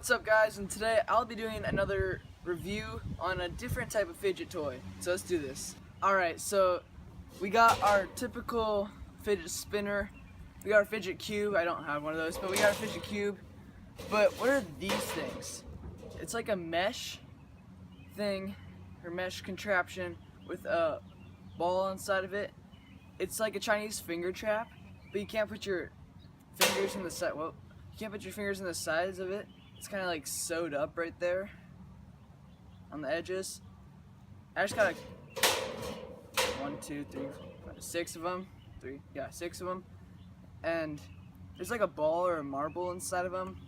What's up guys, and today I'll be doing another review on a different type of fidget toy. So let's do this. Alright, so we got our typical fidget spinner. We got our fidget cube. I don't have one of those, but we got a fidget cube. But what are these things? It's like a mesh thing, or mesh contraption with a ball inside of it. It's like a Chinese finger trap, but you can't put your fingers in the side. Well, you can't put your fingers in the sides of it. It's kind of like sewed up right there on the edges. I just got 1, 2, 3, 4, 5, 6 of them. 6 of them. And there's like a ball or a marble inside of them.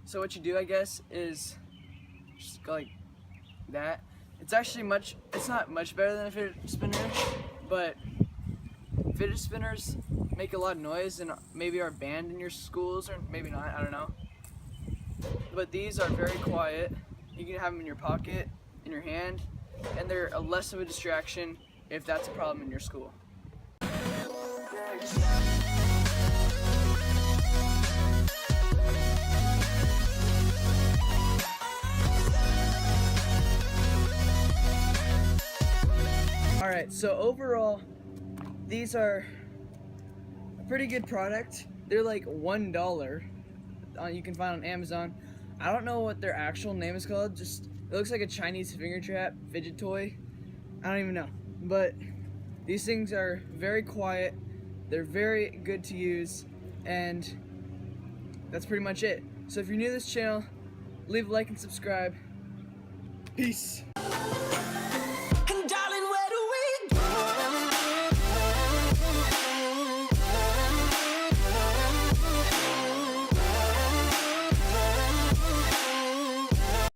So what you do, I guess, is just go like that. It's actually it's not much better than a fidget spinner, but fidget spinners make a lot of noise and maybe are banned in your schools, or maybe not, I don't know. But these are very quiet. You can have them in your pocket, in your hand, and they're less of a distraction if that's a problem in your school. Alright, so overall, these are a pretty good product. They're like $1. You can find on Amazon. I don't know what their actual name is called. Just it looks like a Chinese finger trap fidget toy. I don't even know. But these things are very quiet. They're very good to use, and that's pretty much it. So if you're new to this channel, leave a like and subscribe. Peace.